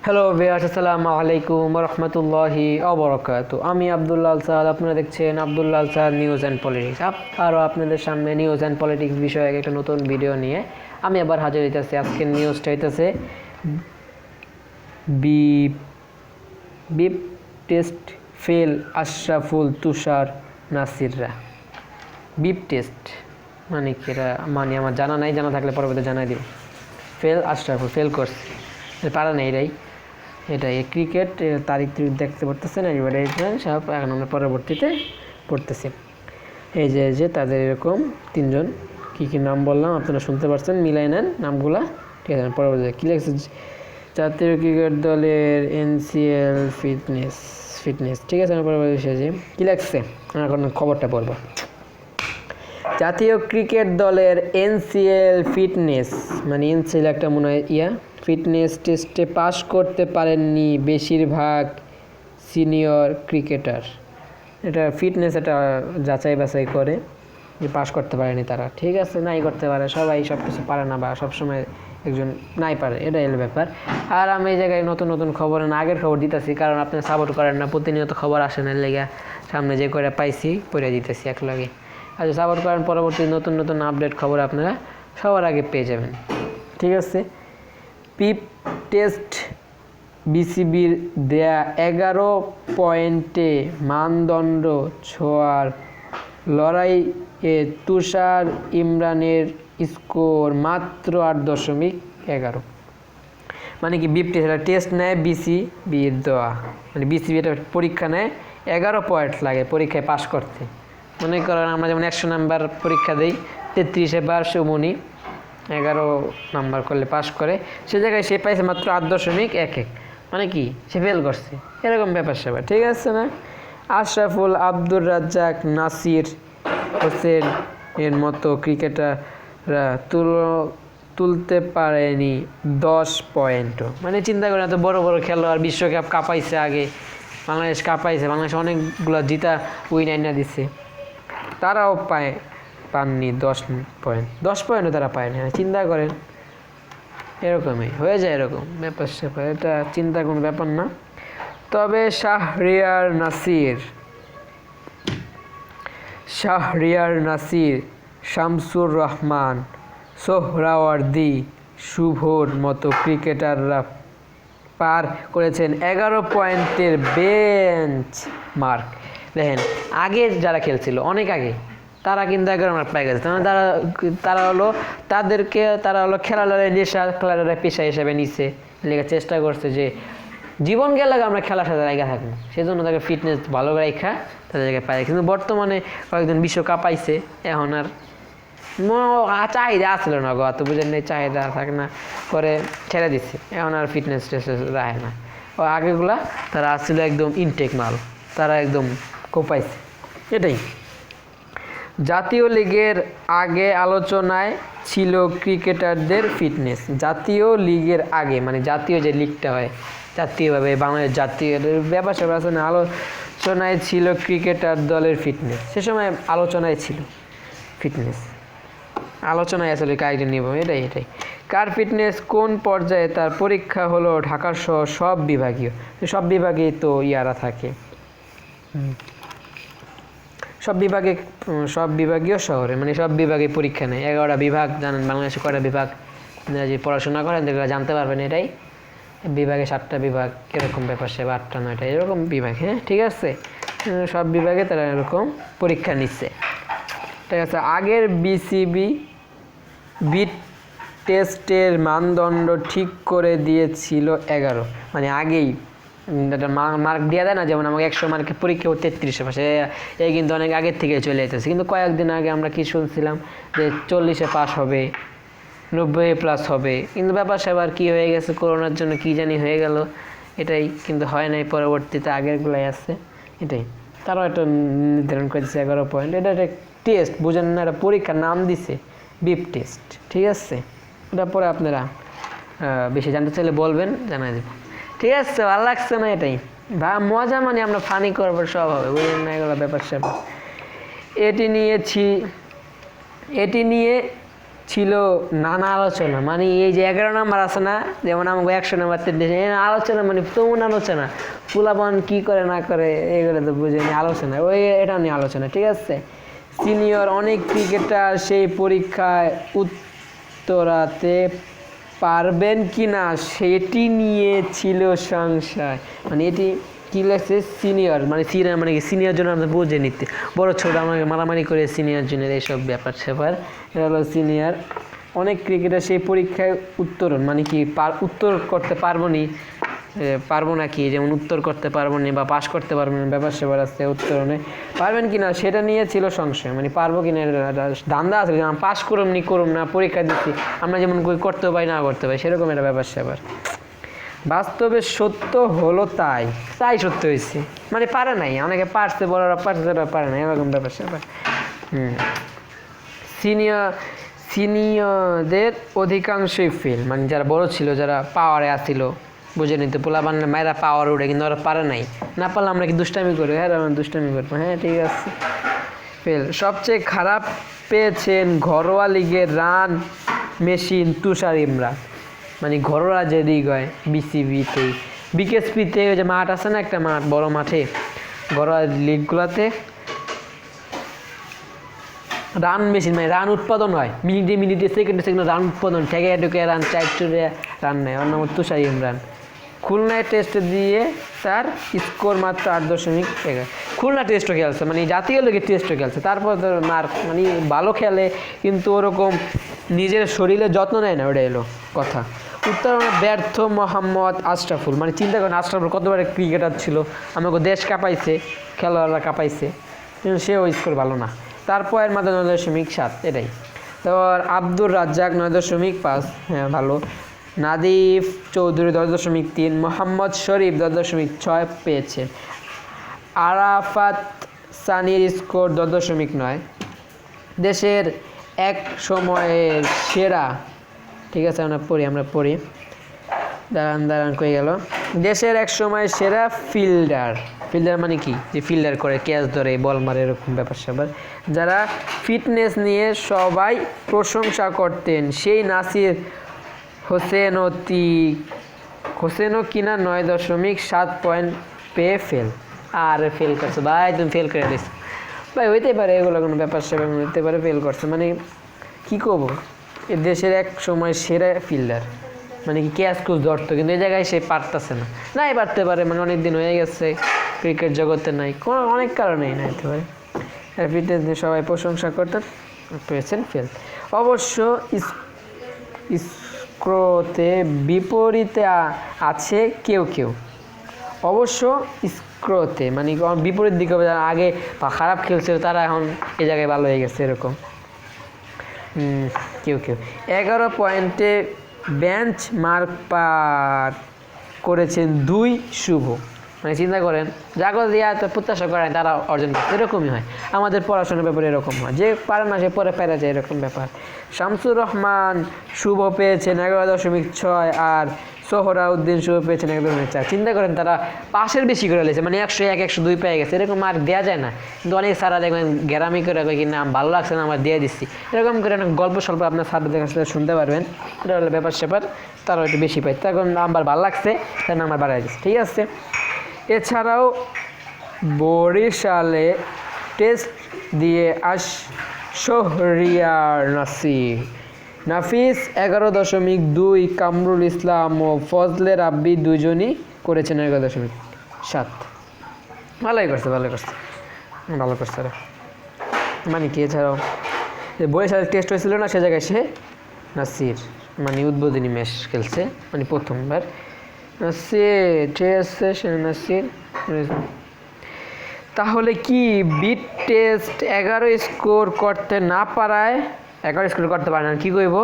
Hello viewers, আসসালামু আলাইকুম ওয়া রাহমাতুল্লাহি ওয়া বারাকাতুহু। আমি আব্দুল্লাহ স্যার, আপনারা দেখছেন Abdullah sir news and politics. আরও আপনাদের সামনে নিউজ অ্যান্ড পলিটিক্স বিষয়ে একটা নতুন ভিডিও নিয়ে আমি আবার হাজির হইতেছি। আজকের নিউজটা হইতেছে বিপ টেস্ট ফেল আশরাফুল তুষার নাসিররা। বিপ টেস্ট মানে কি এটা মানে আমার জানা নাই, জানা থাকলে পরবর্তী জানাই দিব। ফেল আশরাফুল ফেল করছে, পারা নেই এটাই ক্রিকেট তারিখ দেখতে পারতেছেন এবারে সব। এখন আমরা পরবর্তীতে পড়তেছি। এই যে তাদের এরকম তিনজন কী নাম বললাম আপনারা শুনতে পাচ্ছেন, মিলাই নেন নামগুলা, ঠিক আছে। পরবর্তীতে কী লিখছে, জাতীয় ক্রিকেট দলের এনসিএল ফিটনেস, ঠিক আছে। পরবর্তী শেষে কী লিখছে, এখন খবরটা পড়ব। জাতীয় ক্রিকেট দলের এনসিএল ফিটনেস মানে এনসিএল একটা মনে হয় ফিটনেস টেস্টে পাশ করতে পারেননি বেশিরভাগ সিনিয়র ক্রিকেটার। এটা ফিটনেস এটা যাচাই বাছাই করে যে পাশ করতে পারেনি তারা, ঠিক আছে। নাই করতে পারে, সবাই সব কিছু পারে না বা সবসময় একজন নাই পারে, এটাই হলো ব্যাপার। আর আমি এই জায়গায় নতুন নতুন খবর না আগের খবর দিতেছি, কারণ আপনি সাপোর্ট করেন না, প্রতিনিয়ত খবর আসে না, লেগে সামনে যে করে পাইছি পড়ে দিতেছি একলাগে। আর সাপোর্ট করেন, পরবর্তী নতুন নতুন আপডেট খবর আপনারা সবার আগে পেয়ে যাবেন, ঠিক আছে। পিপ টেস্ট বিসিবির দেয়া 11 পয়েন্টে মানদণ্ড ছোঁয়ার লড়াইয়ে তুষার ইমরানের স্কোর মাত্র 8.11। মানে কি বিপ টেস্ট, এটা টেস্ট নেয় বিসিবির দেওয়া, মানে বিসিবি এটা পরীক্ষা নেয়, 11 পয়েন্ট লাগে পরীক্ষায় পাশ করতে। মনে করেন আমরা যেমন 100 নাম্বার পরীক্ষা দিই, 33-এ 12 11 নাম্বার করলে পাশ করে, সে জায়গায় সে পাইছে মাত্র 8.11। মানে কি সে ফেল করছে, এরকম ব্যাপার স্যাপার, ঠিক আছে না। আশরাফুল, আব্দুর রাজ্জাক, নাসির হোসেন এর মতো ক্রিকেটাররা তুলতে পারেনি 10 পয়েন্টও। মানে চিন্তা করেন, এত বড় বড় খেলোয়াড়, বিশ্বকাপ কাঁপাইছে, আগে বাংলাদেশ কাঁপাইছে, বাংলাদেশ অনেকগুলো জিতা উইন আইনা দিচ্ছে, তারাও পাননি 10 পয়েন্ট। 10 পয়েন্টও তারা পায়নি। চিন্তা করেন, এরকমই হয়ে যায়, এরকম ব্যাপার স্যাপার, এটা চিন্তা কোনো ব্যাপার না। তবে শাহরিয়ার নাসির, শামসুর রহমান, সোহরাওয়ার্দী, শুভর মতো ক্রিকেটাররা পার করেছেন 11 পয়েন্টের বেঞ্চ মার্ক। দেখেন আগে যারা খেলছিল অনেক আগে, তারা কিন্তু 11 মার্ক পাই গেছে। তারা হলো খেলাধুলায় নেশা, খেলাধুলায় পেশা হিসেবে নিচ্ছে, লেগে চেষ্টা করছে যে জীবন গেলে আমরা খেলার সাথে জায়গা থাকবো, সেজন্য তাকে ফিটনেস ভালো রাখা তাদের জায়গায় পায়। কিন্তু বর্তমানে কয়েকজন বিশ্বকাপ পাইছে, এখন আর চাহিদা আসলো না গো, অত বুঝেন নেই, চাহিদা থাকে না করে ছেড়ে দিচ্ছে, এখন আর ফিটনেস টেস্ট রাখে না। ও আগেগুলা তারা আসছিল একদম ইনটেক মাল, তারা একদম কোপাইছে। এটাই জাতীয় লিগের আগে আলোচনায় ছিল ক্রিকেটারদের ফিটনেস। জাতীয় লিগের আগে মানে জাতীয় যে লিগটা হয় জাতীয়ভাবে, বাংলাদেশ জাতীয় ব্যাপার স্যাপার আছে না, আলোচনায় ছিল ক্রিকেটার দলের ফিটনেস। সে সময় আলোচনায় ছিল ফিটনেস, আলোচনায় আসলে কয়েকজন নিব, এটাই কার ফিটনেস কোন পর্যায়ে তার পরীক্ষা হলো ঢাকার সহ সব বিভাগেই তো ইয়ারা থাকে, সব বিভাগীয় শহরে, মানে সব বিভাগে পরীক্ষা নেয়। 11টা বিভাগ, জানেন বাংলাদেশে কয়টা বিভাগ, যে পড়াশোনা করেন যেগুলো জানতে পারবেন। এটাই বিভাগে 7টা বিভাগ, এরকম ব্যাপার সে 8টা 9টা এরকম বিভাগ, হ্যাঁ ঠিক আছে। সব বিভাগে তারা এরকম পরীক্ষা নিচ্ছে, ঠিক আছে। আগের বিসিবি বিট টেস্টের মানদণ্ড ঠিক করে দিয়েছিল 11, মানে আগেই একটা মার্ক দেওয়া দেয় না, যেমন আমাকে 100 মার্কের পরীক্ষা 33 পাশে, এই কিন্তু অনেক আগের থেকে চলে যেতেছে। কিন্তু কয়েকদিন আগে আমরা কি শুনছিলাম যে 40-এ পাস হবে, 90+ হবে, কিন্তু ব্যাপার সেবার কী হয়ে গেছে, করোনার জন্য কী জানি হয়ে গেল, এটাই কিন্তু হয় নাই। পরবর্তীতে আগেরগুলাই আসছে, এটাই তারাও একটা নির্ধারণ করেছে 11 পয়েন্ট। এটা একটা টেস্ট, বুঝেন না, এটা পরীক্ষার নাম দিছে বিপ টেস্ট, ঠিক আছে। এটা পরে আপনারা বেশি জানতে চাইলে বলবেন, জানাই দেব, ঠিক আছে। ভালো লাগছে না, এটাই মজা, মানে আমরা ফানি করবো, সব হবে, বুঝলেন না, এগুলো ব্যাপার স্যাপার। এটি নিয়ে ছিল নানা আলোচনা, মানে এই যে 11 নম্বর আছে না, যেমন আমাকে 100 নম্বর আলোচনা, মানে তেমন আলোচনা, পোলাপান কি করে না করে এগুলো তো বুঝিনি, আলোচনা ওই এটা নিয়ে আলোচনা, ঠিক আছে। সিনিয়র অনেক ক্রিকেটার সেই পরীক্ষায় উত্তরাতে পারবেন কি না সেটি নিয়ে ছিল সংশয়। মানে এটি কী লাগছে, সিনিয়র মানে সিনিয়র মানে কি, সিনিয়র জন্য আমরা বুঝে নিতে, বড় ছোট আমাকে মারামারি করে সিনিয়র জুনিয়র এইসব ব্যাপার স্যাপার, এটা হলো সিনিয়র। অনেক ক্রিকেটার সেই পরীক্ষায় উত্তরণ মানে কি উত্তর করতে পারবো না কি, যেমন উত্তর করতে পারবো না বা পাশ করতে পারবো না, ব্যাপার স্যাপার আসছে উত্তরণে পারবেন কি না সেটা নিয়ে ছিল সংশয়, মানে পারবো কি না ধান্দা আছে, যেমন পাশ করুম না পরীক্ষা দিচ্ছি আমরা যেমন করতে পারি না করতে পারি, সেরকম একটা ব্যাপার স্যাপার। বাস্তবে সত্য হলো তাই সত্য হয়েছে, মানে পারে নাই, অনেকে পারছে, বড়রা পারছে, পারে নাই, এরকম ব্যাপার স্যাপার। সিনিয়রদের অধিকাংশই ফেল, মানে যারা বড় ছিল, যারা পাওয়ারে আসছিল, বুঝে নিতে পোলাপান মায়েরা পাওয়ার উঠে, কিন্তু ওরা পারে নাই, না পারলে আমরা কি দুষ্টামি করি, হ্যাঁ আমরা দুষ্টামি করবো, হ্যাঁ ঠিক আছে, ফেল। সবচেয়ে খারাপ পেয়েছেন ঘরোয়া লিগের রান মেশিন তুষার ইমরান, মানে ঘরোয়া যে লিগ হয় বিসিবিতে, বিকেএসপিতে ওই যে মাঠ আছে না একটা মাঠ, বড় মাঠে ঘরোয়া লিগগুলোতে রান মেশিন, মানে রান উৎপাদন হয় মিনিটে সেকেন্ডে রান উৎপাদন, ঠেকে ঢুকে রান 4 রান নেয়, ওর নাম তুষার ইমরান। খুলনায় টেস্ট দিয়ে তার স্কোর মাত্র 8.1। খুলনা টেস্টও খেলছে, মানে জাতীয় লিগে টেস্টও খেলছে, তারপর তো মানে ভালো খেলে, কিন্তু ওরকম নিজের শরীরে যত্ন নেয় না, ওটা এলো কথা। উত্তরণে ব্যর্থ মোহাম্মদ আশরাফুল, মানে চিন্তা করেন আশরাফুল কতবার ক্রিকেটার ছিল, আমাকে দেশ কাঁপাইছে, খেলোয়াড়রা কাঁপাইছে, কিন্তু সেও স্কোর ভালো না। তারপর এর মাত্র 9.7, এটাই। তারপর আব্দুর রাজ্জাক 9.5, হ্যাঁ ভালো। নাদিফ চৌধুরী 10.3, মোহাম্মদ শরীফ 10.6 পেয়েছে। আরাফাত সানির স্কোর 10.9। দেশের এক সময়ের সেরা, ঠিক আছে আমরা পড়ি দাঁড়ান কই গেল, দেশের এক সময় সেরা ফিল্ডার মানে কি, যে ফিল্ডার করে, ক্যাচ ধরে, বল মারে, এরকম ব্যাপার স্যাপার, যারা ফিটনেস নিয়ে সবাই প্রশংসা করতেন, সেই নাসির হোসেনও কিনা 9.7 পয়েন্ট পেয়ে ফেল। আর ফেল করছে ভাই, তুমি ফেল করে দিস ভাই, হইতে পারে এগুলো, কোনো ব্যাপার স্যাপার হইতে পারে, ফেল করছে, মানে কী করবো, এ দেশের এক সময় সেরা ফিল্ডার, মানে কি ক্যাচ কুচ ধরতো, কিন্তু এই জায়গায় সে পারতেছে না, নাই পারতে পারে, মানে অনেক দিন হয়ে গেছে ক্রিকেট জগতে নাই, কোনো অনেক কারণেই না হতে পারে। ফিটনেস নিয়ে সবাই প্রশংসা করতেন, পেয়েছেন ফেল। অবশ্য স্ক্রোতে বিপরীতে আছে কেউ, অবশ্য স্ক্রোতে মানে বিপরীত দিকে, আগে খারাপ খেলছিল তারা এখন এই জায়গায় ভালো হয়ে গেছে, এরকম কেউ 11 পয়েন্টে বেঞ্চ মার্ক পার করেছেন 2 শুভ, মানে চিন্তা করেন যাকে দিয়া তো প্রত্যাশা করেন তারা অর্জন করছে, এরকমই হয় আমাদের পড়াশোনার ব্যাপারে, এরকম হয় যে পারে না সে পরে পেরে যায়, এরকম ব্যাপার। শামসুর রহমান শুভ পেয়েছেন 11.6, আর সোহরাউদ্দিন শুভ পেয়েছেন 1.4। চিন্তা করেন তারা পাশের বেশি করে লেছে, মানে 101 102 পেয়ে গেছে, এরকম মার্ক দেওয়া যায় না, কিন্তু অনেক স্যাররা দেখবেন গ্যারামি করে কি না ভালো লাগছে না আমার দিয়ে দিচ্ছি, এরকম করে অনেক গল্প স্বল্প আপনার স্যারদের কাছ থেকে শুনতে পারবেন, এটা হলো ব্যাপার স্যাপার, তারা একটু বেশি পায়, তখন নাম্বার ভালো লাগছে তার নাম্বার বাড়াই দিচ্ছে, ঠিক আছে। এছাড়াও বরিশালে টেস্ট দিয়ে শহরিয়ার নাফিস 11.2, কামরুল ইসলাম ও ফজলে রাব্বি দুজনই করেছেন 11.7। ভালোই করছে মানে কি, এছাড়াও যে বরিশালের টেস্ট হয়েছিল না, সে জায়গায় সে নাসির মানে উদ্বোধনী ম্যাচ খেলছে, মানে প্রথমবার নাসির। তাহলে কি বিট টেস্ট 11 স্কোর করতে না পারায় 11 স্কোর করতে পারে না, কী করব?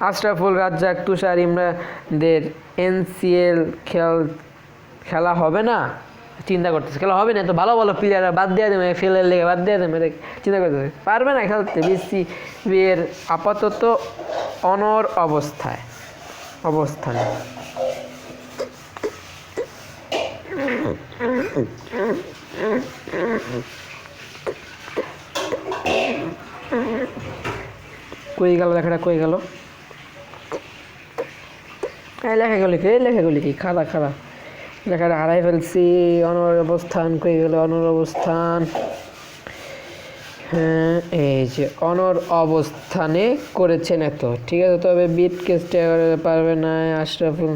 আশরাফুল, রাজ্জাক, তুষার ইমরানদের এনসিএল খেলা হবে না, চিন্তা করতেছে খেলা হবে না, তো ভালো প্লেয়ার বাদ দিয়ে দেবে, ফেলের লেগে বাদ দিয়ে দেবে, চিন্তা করতেছে পারবে না খেলতে। বিসিবি এর আপাতত অনর অবস্থানে কই গেল লেখাটা, কই গেল? লেখাগুলি কি খাড়া খাড়া লেখাটা হারাই ফেলছি। অনর অবস্থান কই গেল? অনর অবস্থান, হ্যাঁ এই যে অনর অবস্থানে করেছেন এত, ঠিক আছে। তবে বিট কেসটা পারবে না আশরাফুল।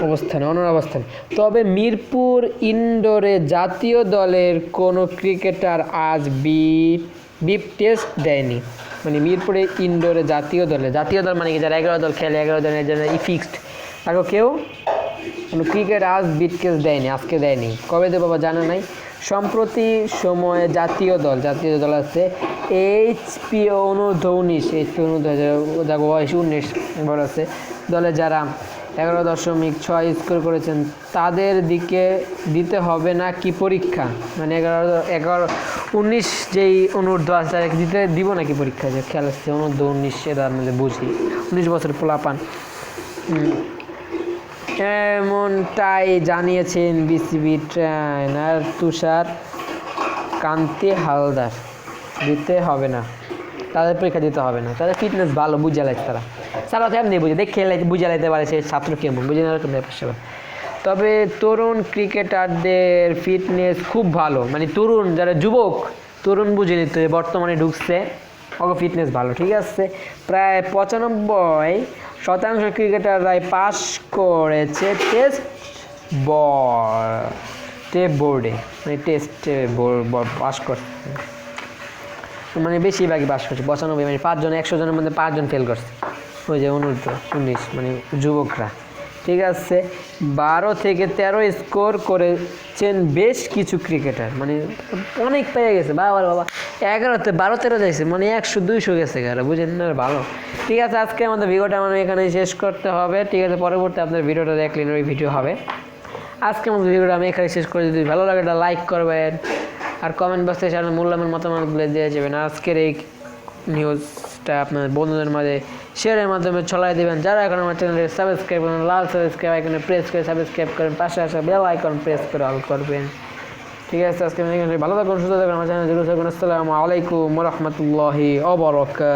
অবস্থানে, অনর অবস্থানে। তবে মিরপুর ইনডোরে জাতীয় দলের কোনো ক্রিকেটার আজ বিপ টেস্ট দেয়নি। মানে মিরপুরে ইনডোরে জাতীয় দল মানে কি, যারা 11 দল খেলে, 11 দলের জন্য ফিক্সড, তাকে কেউ কোনো ক্রিকেট আজ বিট টেস্ট দেয়নি, আজকে দেয়নি। কবে দেবো বাবা জানা নাই। সম্প্রতি সময়ে জাতীয় দল আছে HP অনূর্ধ্ব-19, HP অনূর্ধ্ব বয়স 19 বড় আছে দলে, যারা 11.6 স্কোর করেছেন তাদের দিতে হবে না কি পরীক্ষা? মানে 19 যেই অনূর্ধ্ব আছে তাদেরকে দিব নাকি পরীক্ষা? যে খেলা আসছে অনূর্ধ্ব-19, তার মধ্যে বুঝি 19 বছর পোলাপান। এমনটাই জানিয়েছেন BCB ট্রেনার তুষার কান্তি হালদার। দিতে হবে না, তাদের পরীক্ষা দিতে হবে না, তাদের ফিটনেস ভালো, বুঝে লাইতে তারা তো এমনি বুঝে, দেখে বুঝে লাইতে পারে সে ছাত্র কেমন, বুঝে না এরকম ব্যাপার। তবে তরুণ ক্রিকেটারদের ফিটনেস খুব ভালো, মানে তরুণ যারা তরুণ বুঝে নিতে বর্তমানে ঢুকছে, ওকে ফিটনেস ভালো, ঠিক আছে। প্রায় 95% ক্রিকেটাররাই পাস করেছে টেস্ট বোর্ডে, মানে টেস্টে পাস করছে, মানে বেশিরভাগই পাস করছে 95, মানে 5 জন 100 জনের মধ্যে 5 জন ফেল করছে, ওই যে অনূর্ধ্ব-19 মানে যুবকরা, ঠিক আছে। 12 থেকে 13 স্কোর করেছেন বেশ কিছু ক্রিকেটার, মানে অনেক পেয়ে গেছে বাবা 11তে 12-13 যাইছে, মানে 100-200 গেছে গারা, বুঝেন না? ভালো, ঠিক আছে। আজকে আমাদের ভিডিওটা এখানে শেষ করতে হবে, ঠিক আছে। পরবর্তী আপনার ভিডিওটা দেখলেন ওই ভিডিও হবে। আজকে আমাদের ভিডিওটা আমি এখানে শেষ করে, যদি ভালো লাগে একটা লাইক করবেন, আর কমেন্ট বক্সে আপনার মূল্যবান মতামতগুলো দিয়ে যাবেন। আজকের এই নিউজটা আপনার বন্ধুদের মাঝে শেয়ারের মাধ্যমে ছড়াই দেবেন। যারা এখন আমার চ্যানেলে সাবস্ক্রাইব করেন, লাল সাবস্ক্রাইব আইকনে প্রেস করে সাবস্ক্রাইব করেন, পাশে আসা বেল আইকন প্রেস করে অল করবেন, ঠিক আছে। আজকে ভালো থাকুন, সুস্থ থাকুন, আমার চ্যানেলে জরুর থাকুন। আসসালামু আলাইকুম ওয়া রাহমাতুল্লাহি ওয়া বারাকাতুহু।